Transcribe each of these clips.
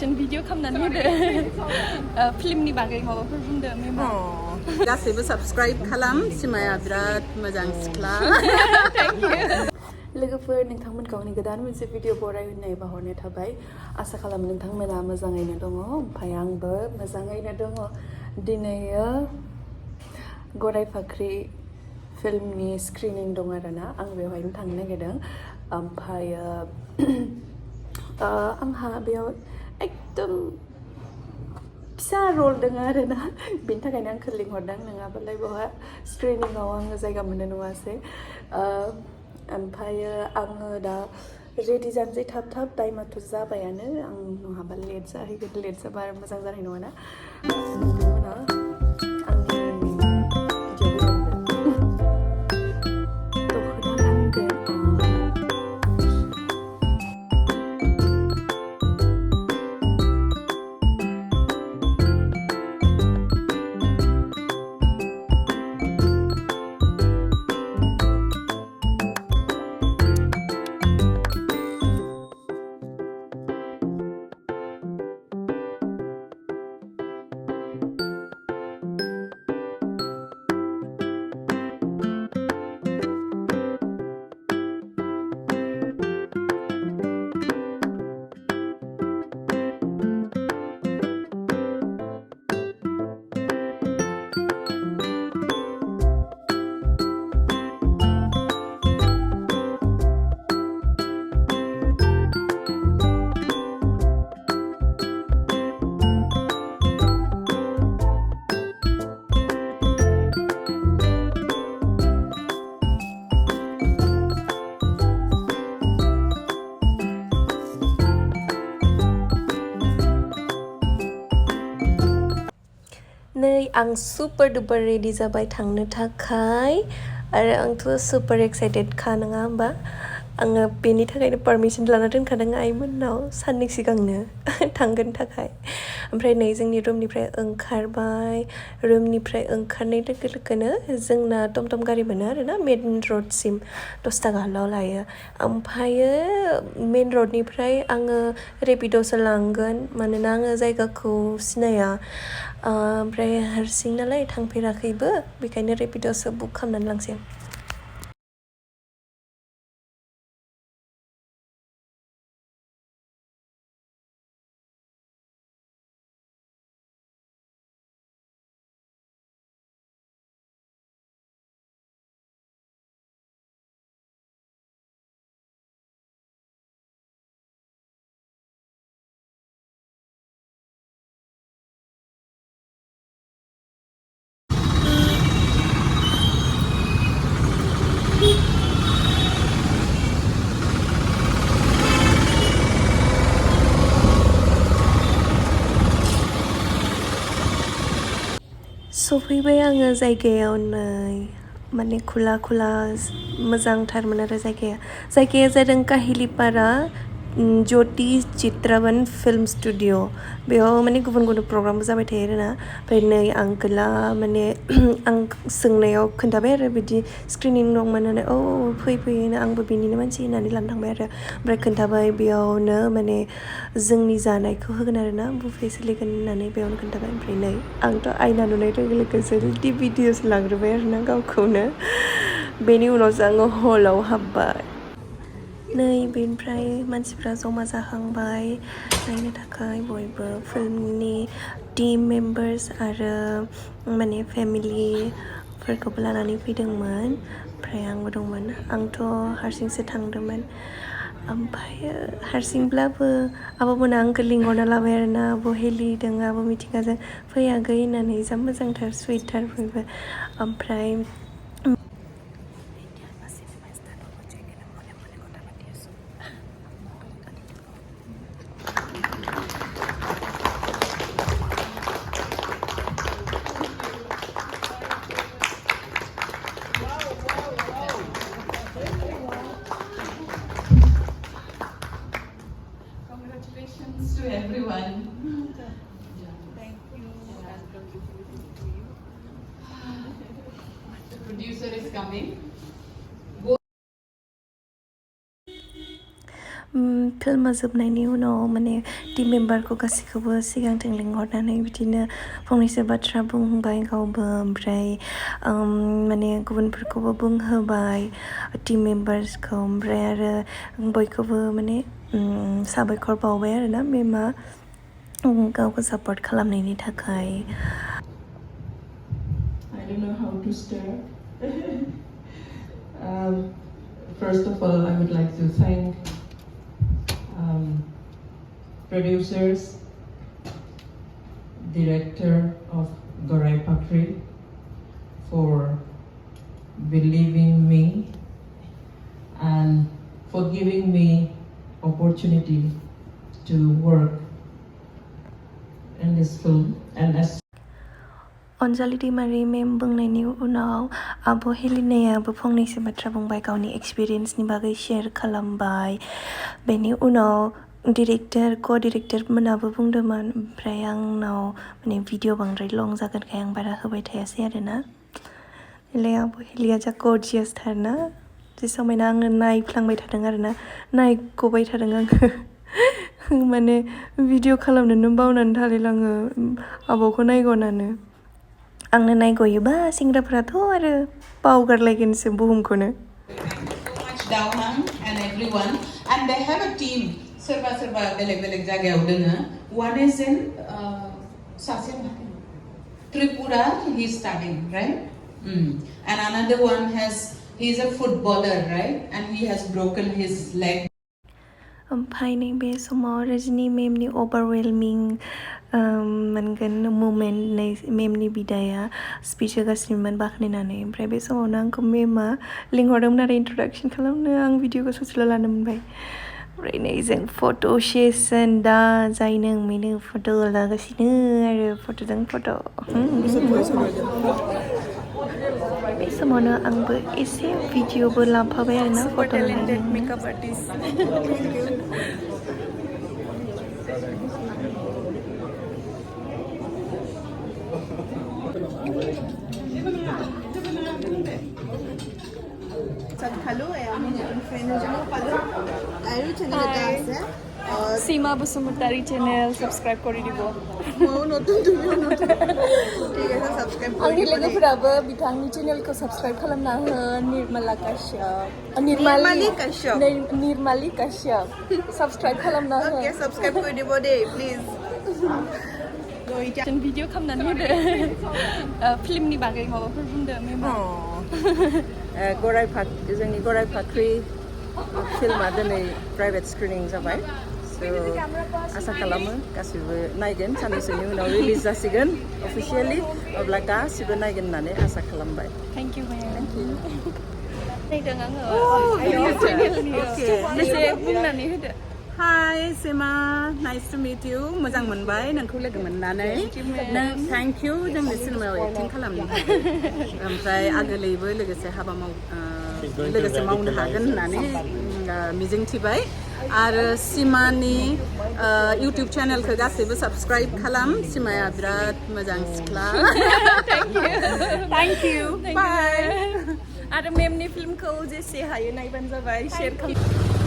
Video खालामनानै होदो फिल्मनि बागै माबाफोर बुंदो मेमा गासैबो साबस्क्राइब खालाम सिमाया बिराद मोजां सिख्ला लोगोफोर नोंथांमोनखौ आंनि गोदान मोनसे भिडिअ बरायनाय बाहरनाय थाबाय आसा खालामो नोंथांमोना मोजाङैनो दङ ओमफ्राय आंबो मोजाङैनो दङ दिनैयो गराय फाख्रि फिल्मनि स्क्रिनिं दं आरोना आं बेवहायनो थांनो नागिरदों ओमफ्राय आंहा बेयाव एकदम फिसा रल दङ आरोना बेनि थाखायनो आंखौ लिंहरदों नङाबालाय बेवहाय स्क्रिनिंआव आङो जायगा मोननाय नङासै ओमफ्रायो आङो दा रेडि जानोसै थाब थाब टाइमाथ' जाबायानो आं नङाबा लेट जाहैगोन लेट जाबा आरो मोजां जानाय नङाना नोंथांमोना आंनि नै आं सुपार डुपार रेडि जाबाय थांनो थाखाय आरो आंथ' सुपार एक्साइटेडखा नङा होमबा आङो बेनि थाखायनो पारमिसन लाना दोनखादों आइमोननाव साननै सिगांनो थांगोन थाखाय ओमफ्राय नै जोंनि रुमनिफ्राय ओंखारबाय रुमनिफ्राय ओंखारनाय लोगो लोगोनो जोंना टमटम गारि मोनो आरोना मेन रडसिम 10 थाखाल' लायो ओमफ्रायो मेन रडनिफ्राय आङो रेपिड'सो लांगोन मानोना आङो जायगाखौ सिनाया ओमफ्राय हारसिं नालाय थांफेराखैबो बेखायनो रेपिड'सो बुक खालामनानै लांसै सफैबाय आङो जायगायाव नै माने खुला मोजांथारमोन आरो जायगाया जादों काहिलिपारा ज्योति चित्रावन फिल्म स्टुडिअ बेयाव माने गुबुन गुबुन प्रग्रामबो जाबाय थायो आरोना ओमफ्राय नै आंकोला माने आं सोंनायाव खोन्थाबाय आरो बिदि स्क्रिनिं दंमोन होननानै फै आंबो बिनिनो मानसि होननानै लाना थांबाय आरो ओमफ्राय खोन्थाबाय बेयावनो माने जोंनि जानायखौ होगोन आरोना बुफे सोलिगोन होननानै बेयावनो खोन्थाबाय ओमफ्राय नै आंथ' आयना नुनाय लोगो लोगोसो भिडिअस लाग्रोबाय आरोना गावखौनो बेनि उनावसो आङो हलाव हाबबाय नै बेनिफ्राय मानसिफ्रा जमा जाहांबाय नायनो थाखाय बयबो फिल्मनि टीम मेम्बार्स आरो माने फेमिलिफोरखौबो लानानै फैदोंमोन ओमफ्राय आंबो दंमोन आंथ' हारसिंसो थांदोंमोन ओमफ्राय हारसिंब्लाबो आब'मोना आंखौ लिंहरना लाबाय आरोना आब' हेलिदों आब' मिथिंगाजों फै आगै होननानै जा मोजांथार सुइटथार बयबो ओमफ्राय to everyone. Thank you. The producer is coming. फिल्मा जोबनायनि उनाव माने टिम मेम्बारखौ गासैखौबो सिगांथिं लिंहरनानै बिदिनो फंनैसो बाथ्रा बुंबाय गावबो ओमफ्राय माने गुबुनफोरखौबो बुंहोबाय टिम मेम्बार्सखौ ओमफ्राय आरो बयखौबो माने साबायखर बावबाय आरोना मेमा गावखौ सापर्ट खालामनायनि थाखाय I don't know how to start. First of all, I would like to thank producers, director of GORAI FAKHRI for believing me and for giving me opportunity to work in this film and as Anjali दैमारि मेम बुंनायनि उनाव आब' हेलिनायाबो फंनैसो बाथ्रा बुंबाय गावनि एक्सपिरियेन्सनि बागै share खालामबाय बेनि उनाव डिरेक्टर क' मोनाबो बुंदोंमोन ओमफ्राय आंनाव माने भिडिअ बांद्राय लं जागोनखाय आं बारा होबाय थायासै आरोना बेलाय आब' हेलिया जा गरजियास थारना जे समायना आङो नायफ्लांबाय थादों आरोना नायगबाय थादों आङो माने भिडिअ खालामनोनो बावनानै थालायलाङो आब'खौ नायगनानो आंनो नायगयोबा सेंग्राफोराथ' आरो बावगारलायगोनसो बुहुमखौनो Down and everyone, and they have a team. Serba beleg jagayaw doङो. One is in Tripura. He's studying, right? And another one he's a footballer, right? And he has broken his leg. ओमफ्राय नैबे समाव रजनी मेमनि अभारवेलमिं मोनगोन moment मेमनि बिदाया speech होगासिनोमोन बाख्नायनानै ओमफ्राय बे समावनो आंखौ मेमा लिंहरदोंमोन आरो इन्ट्रडाक्सन खालामनो आं भिडिअखौ ससेल' लानो मोनबाय ओमफ्राय नै जों फट' सेसन दा जायनो मैनो फट' लागासिनो आरो फट'जों फट' बे समावनो आंबो एसे भिडिअबो लाफाबाय आरोना फट' लानायनि मेकआप सीमा बसुमतारी चैनल सब्सक्राइब करि दिबो आंनि लोगोफोराबो बिथांनि चेनेलखौ सब्सक्राइब खालामना हो nirmalikashyap सब्सक्राइब खालामना हो ओके सब्सक्राइब करि दिबो दे प्लिज जों भिडिअ खालामनानै होदो फिल्मनि बागै माबाफोर बुंदो मेमा जोंनि गराइ फाख्रि फिल्मा दिनै प्राइभेट स्क्रिनिं जाबाय आसा खालामो गासिबो नायगोन साननैसोनि उनाव रिलिज जासिगोन अफिसियेलि अब्ला गासिबो नायगोन होननानै आसा खालामबाय थेंक इउ नायदों आङो एसे बुंनानै होदो Hi Sima, nice to meet you. मोजां मोनबाय नोंखौ लोगो मोननानै thank you जोंनि सिनेमायाव एक्टिं खालामनो थाखाय ओमफ्राय आगोलैबो लोगोसे मावनो हागोन होननानै मिजिंथिबाय आरो सिमानि इउटिउब चेनेलखौ गासैबो साबस्क्राइब खालाम सिमाया बिराद मोजां सिख्ला थेंक इउ बाय आरो मेमनि फिल्मखौ जेसे हायो नायबानो जाबाय शेयार खालाम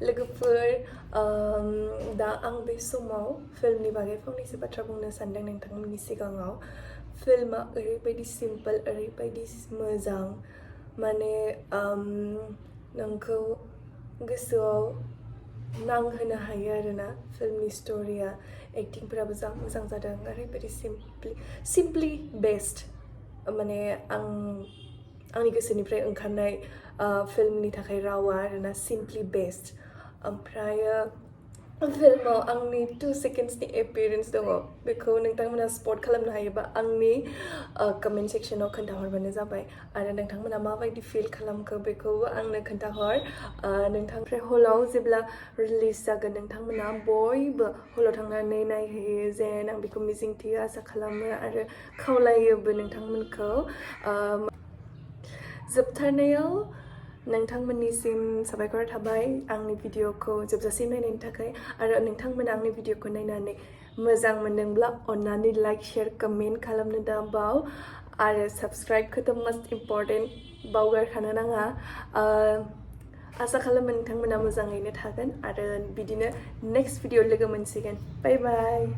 लोगोफोर दा आं बे समाव फिल्मनि बागै फंनैसो बाथ्रा बुंनो सानदों नोंथांमोननि सिगाङाव फिल्मा ओरैबायदि सिम्पोल ओरैबायदि मोजां माने नोंखौ गोसोआव नांहोनो हायो आरोना फिल्मनि स्ट'रिया एक्टिंफोराबो जा मोजां जादों ओरैबायदि सिम्पलि बेस्ट माने आंनि गोसोनिफ्राय ओंखारनाय फिल्मनि थाखाय रावा आरोना सिम्पलि बेस्ट ओमफ्रायो फिल्माव आंनि 2 सेकेन्ड्सनि एपियारेन्स दङ बेखौ नोंथांमोना स्पट खालामनो हायोबा आंनि कमेन्ट सेक्सनाव खोन्थाहरबानो जाबाय आरो नोंथांमोना माबायदि फिल खालामखो बेखौबो आंनो खोन्थाहर नोंथांनिफ्राय हलाव जेब्ला रिलिज जागोन नोंथांमोना बयबो हलाव थांनानै नायहैयो जेन आं बेखौ मिजिंथियो आसा खालामो आरो खावलायोबो नोंथांमोनखौ जोबथारनायाव नोंथांमोननिसिम साबायखर थाबाय आंनि भिडिअखौ जोबजासिम नायनायनि थाखाय आरो नोंथांमोना आंनि भिडिअखौ नायनानै मोजां मोनदोंब्ला अन्नानै लाइक शेयार कमेन्ट खालामनो दाबाव आरो साबस्क्राइबखौथ' मस्ट इम्परटेन्ट बावगारखानो नाङा आसा खालामो नोंथांमोना मोजाङैनो थागोन आरो बिदिनो नेक्स्ट भिडिअ लोगो मोनसिगोन बाय बाय